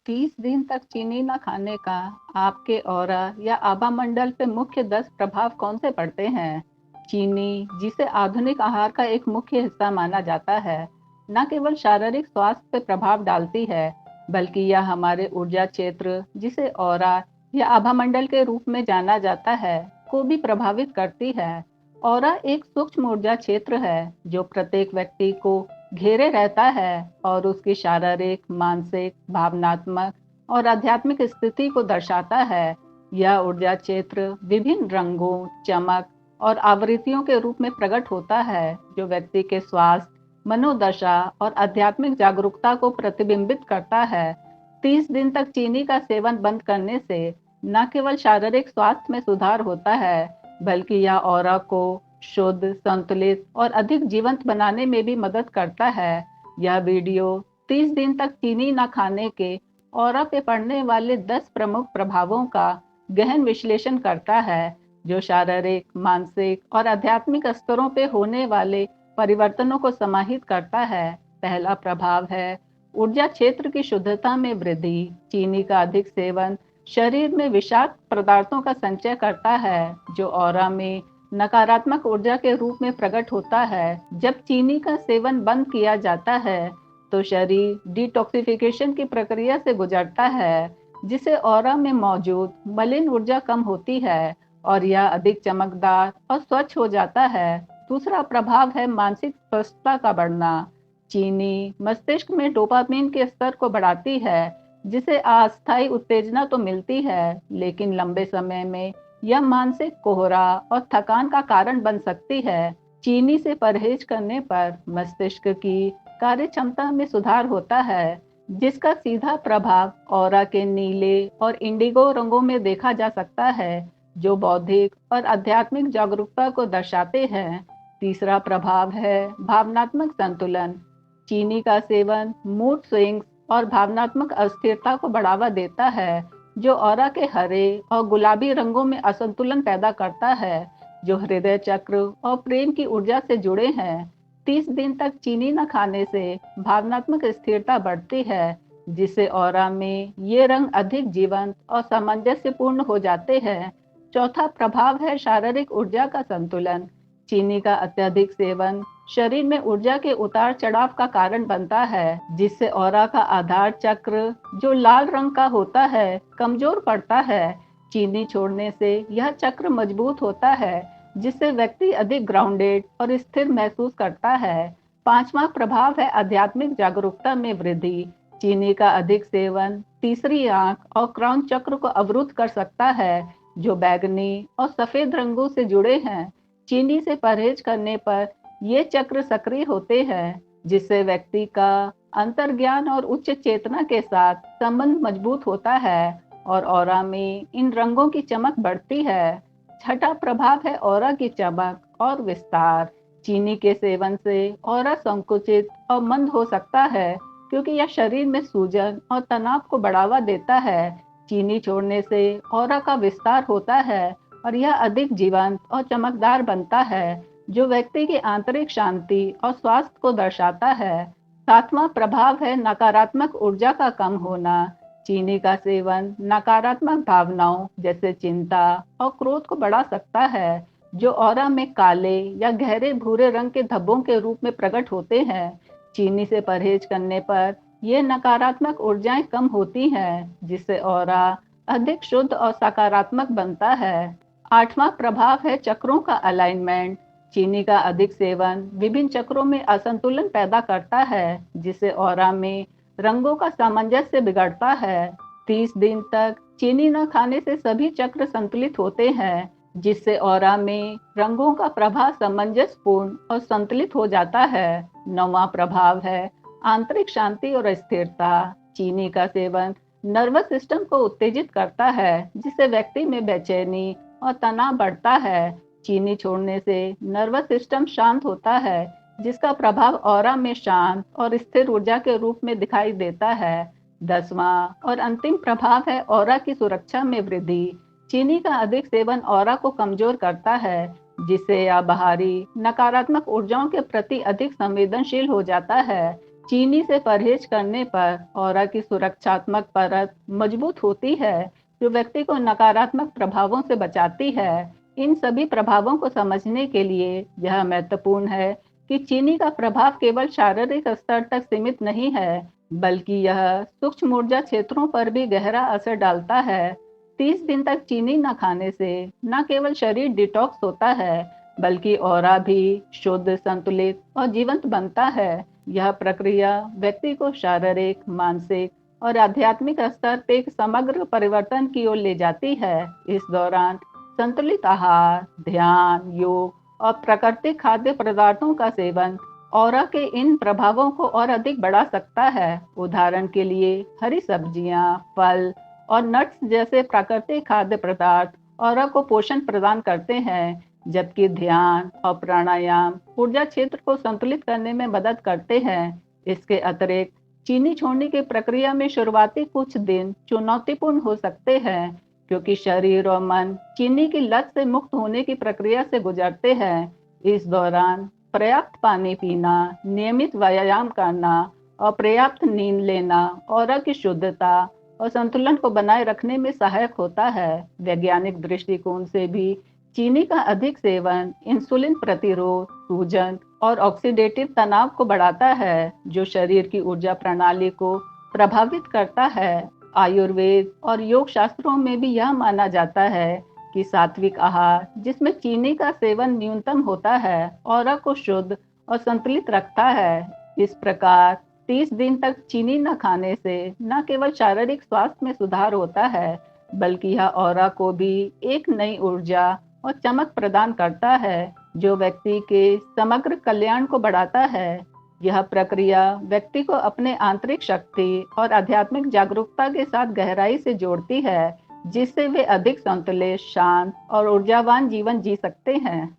30 दिन तक चीनी न खाने का आपके ऑरा या आभा मंडल पे मुख्य 10 प्रभाव कौन से पड़ते हैं? चीनी, जिसे आधुनिक आहार का एक मुख्य हिस्सा माना जाता है, न केवल शारीरिक स्वास्थ्य पे प्रभाव डालती है, बल्कि यह हमारे ऊर्जा क्षेत्र, जिसे ऑरा या आभा मंडल के रूप में जाना जाता है, को भी प्रभावित करती है। ऑरा एक सूक्ष्म ऊर्जा क्षेत्र है जो प्रत्येक व्यक्ति को घेरे रहता है और उसकी शारीरिक, मानसिक, भावनात्मक और आध्यात्मिक स्थिति को दर्शाता है। यह ऊर्जा क्षेत्र विभिन्न रंगों, चमक और आवृत्तियों के रूप में प्रकट होता है, जो व्यक्ति के स्वास्थ्य, मनोदशा और आध्यात्मिक जागरूकता को प्रतिबिंबित करता है। 30 दिन तक चीनी का सेवन बंद करने से न केवल शारीरिक स्वास्थ्य में सुधार होता है, बल्कि यह ऑरा को शुद्ध, संतुलित और अधिक जीवंत बनाने में भी मदद करता है। यह वीडियो 30 दिन तक चीनी न खाने के ऑरा पे पड़ने वाले 10 प्रमुख प्रभावों का गहन विश्लेषण करता है, जो शारीरिक, मानसिक और आध्यात्मिक स्तरों पे होने वाले परिवर्तनों को समाहित करता है। पहला प्रभाव है ऊर्जा क्षेत्र की शुद्धता में वृद्धि। चीनी का अधिक सेवन शरीर में विषाक्त पदार्थों का संचय करता है, जो ऑरा में नकारात्मक ऊर्जा के रूप में प्रकट होता है। जब चीनी का सेवन बंद किया जाता है, तो शरीर डिटॉक्सिफिकेशन की प्रक्रिया से गुजरता है, जिससे ऑरा में मौजूद मलिन ऊर्जा कम होती है और यह अधिक चमकदार और स्वच्छ हो जाता है। दूसरा प्रभाव है मानसिक स्वस्थता का बढ़ना। चीनी मस्तिष्क में डोपामिन के स्तर को बढ़ाती है, जिसे अस्थायी उत्तेजना तो मिलती है, लेकिन लंबे समय में यह मानसिक कोहरा और थकान का कारण बन सकती है। चीनी से परहेज करने पर मस्तिष्क की कार्यक्षमता में सुधार होता है, जिसका सीधा प्रभाव ऑरा के नीले और इंडिगो रंगों में देखा जा सकता है, जो बौद्धिक और आध्यात्मिक जागरूकता को दर्शाते हैं। तीसरा प्रभाव है भावनात्मक संतुलन। चीनी का सेवन मूड स्विंग्स और भावनात्मक अस्थिरता को बढ़ावा देता है, जो ऑरा के हरे और गुलाबी रंगों में असंतुलन पैदा करता है, जो हृदय चक्र और प्रेम की ऊर्जा से जुड़े हैं। 30 दिन तक चीनी न खाने से भावनात्मक स्थिरता बढ़ती है, जिससे ऑरा में ये रंग अधिक जीवंत और सामंजस्यपूर्ण हो जाते हैं। चौथा प्रभाव है शारीरिक ऊर्जा का संतुलन। चीनी का अत्यधिक सेवन शरीर में ऊर्जा के उतार चढ़ाव का कारण बनता है, जिससे ऑरा का आधार चक्र, जो लाल रंग का होता है, कमजोर पड़ता है। चीनी छोड़ने से यह चक्र मजबूत होता है, जिससे व्यक्ति अधिक ग्राउंडेड और स्थिर महसूस करता है। पांचवा प्रभाव है आध्यात्मिक जागरूकता में वृद्धि। चीनी का अधिक सेवन तीसरी आंख और क्राउन चक्र को अवरुद्ध कर सकता है, जो बैगनी और सफेद रंगों से जुड़े हैं। चीनी से परहेज करने पर ये चक्र सक्रिय होते हैं, जिससे व्यक्ति का अंतर्ज्ञान और उच्च चेतना के साथ संबंध मजबूत होता है और ऑरा में इन रंगों की चमक बढ़ती है। छठा प्रभाव है ऑरा की चमक और विस्तार। चीनी के सेवन से ऑरा संकुचित और मंद हो सकता है, क्योंकि यह शरीर में सूजन और तनाव को बढ़ावा देता है। चीनी छोड़ने से ऑरा का विस्तार होता है और यह अधिक जीवंत और चमकदार बनता है, जो व्यक्ति की आंतरिक शांति और स्वास्थ्य को दर्शाता है। सातवां प्रभाव है नकारात्मक ऊर्जा का कम होना। चीनी का सेवन नकारात्मक भावनाओं जैसे चिंता और क्रोध को बढ़ा सकता है, जो ऑरा में काले या गहरे भूरे रंग के धब्बों के रूप में प्रकट होते हैं। चीनी से परहेज करने पर ये नकारात्मक ऊर्जाएं कम होती हैं, जिससे ऑरा अधिक शुद्ध और सकारात्मक बनता है। आठवां प्रभाव है चक्रों का अलाइनमेंट। चीनी का अधिक सेवन विभिन्न चक्रों में असंतुलन पैदा करता है, जिससे ऑरा में रंगों का सामंजस्य बिगड़ता है। 30 दिन तक चीनी न खाने से सभी चक्र संतुलित होते हैं, जिससे ऑरा में रंगों का प्रभाव सामंजस्यपूर्ण और संतुलित हो जाता है। नौवां प्रभाव है आंतरिक शांति और स्थिरता। चीनी का सेवन नर्वस सिस्टम को उत्तेजित करता है, जिससे व्यक्ति में बेचैनी और तनाव बढ़ता है। चीनी छोड़ने से नर्वस सिस्टम शांत होता है, जिसका प्रभाव ऑरा में शांत और स्थिर ऊर्जा के रूप में दिखाई देता है। 10वां और अंतिम प्रभाव है ऑरा की सुरक्षा में वृद्धि। चीनी का अधिक सेवन ऑरा को कमजोर करता है, जिससे यह बाहरी नकारात्मक ऊर्जाओं के प्रति अधिक संवेदनशील हो जाता है। चीनी से परहेज करने पर ऑरा की सुरक्षात्मक परत मजबूत होती है, जो व्यक्ति को नकारात्मक प्रभावों से बचाती है। इन सभी प्रभावों को समझने के लिए यह महत्वपूर्ण है कि चीनी का प्रभाव केवल शारीरिक स्तर तक सीमित नहीं है, बल्कि यह सूक्ष्म ऊर्जा क्षेत्रों पर भी गहरा असर डालता है। 30 दिन तक चीनी न खाने से न केवल शरीर डिटॉक्स होता है, बल्कि ऑरा भी शुद्ध, संतुलित और जीवंत बनता है। यह प्रक्रिया व्यक्ति को शारीरिक, मानसिक और आध्यात्मिक स्तर पे एक समग्र परिवर्तन की ओर ले जाती है। इस दौरान संतुलित आहार, ध्यान, योग और प्राकृतिक खाद्य पदार्थों का सेवन ऑरा के इन प्रभावों को और अधिक बढ़ा सकता है। उदाहरण के लिए हरी सब्जियां, फल और नट्स जैसे प्राकृतिक खाद्य पदार्थ ऑरा को पोषण प्रदान करते हैं, जबकि ध्यान और प्राणायाम ऊर्जा क्षेत्र को संतुलित करने में मदद करते हैं। इसके अतिरिक्त चीनी छोड़ने की प्रक्रिया में शुरुआती कुछ दिन चुनौतीपूर्ण हो सकते हैं, क्योंकि शरीर और मन चीनी की लत से मुक्त होने की प्रक्रिया से गुजरते हैं। इस दौरान पर्याप्त पानी पीना, नियमित व्यायाम करना और पर्याप्त नींद लेना ऑरा की शुद्धता और संतुलन को बनाए रखने में सहायक होता है। वैज्ञानिक दृष्टिकोण से भी चीनी का अधिक सेवन इंसुलिन प्रतिरोध, सूजन और ऑक्सीडेटिव तनाव को बढ़ाता है, जो शरीर की ऊर्जा प्रणाली को प्रभावित करता है। आयुर्वेद और योग शास्त्रों में भी यह माना जाता है कि सात्विक आहार, जिसमें चीनी का सेवन न्यूनतम होता है, ऑरा को शुद्ध और संतुलित रखता है। इस प्रकार 30 दिन तक चीनी न खाने से न केवल शारीरिक स्वास्थ्य में सुधार होता है, बल्कि यह ऑरा को भी एक नई ऊर्जा और चमक प्रदान करता है, जो व्यक्ति के समग्र कल्याण को बढ़ाता है। यह प्रक्रिया व्यक्ति को अपने आंतरिक शक्ति और आध्यात्मिक जागरूकता के साथ गहराई से जोड़ती है, जिससे वे अधिक संतुलित, शांत और ऊर्जावान जीवन जी सकते हैं।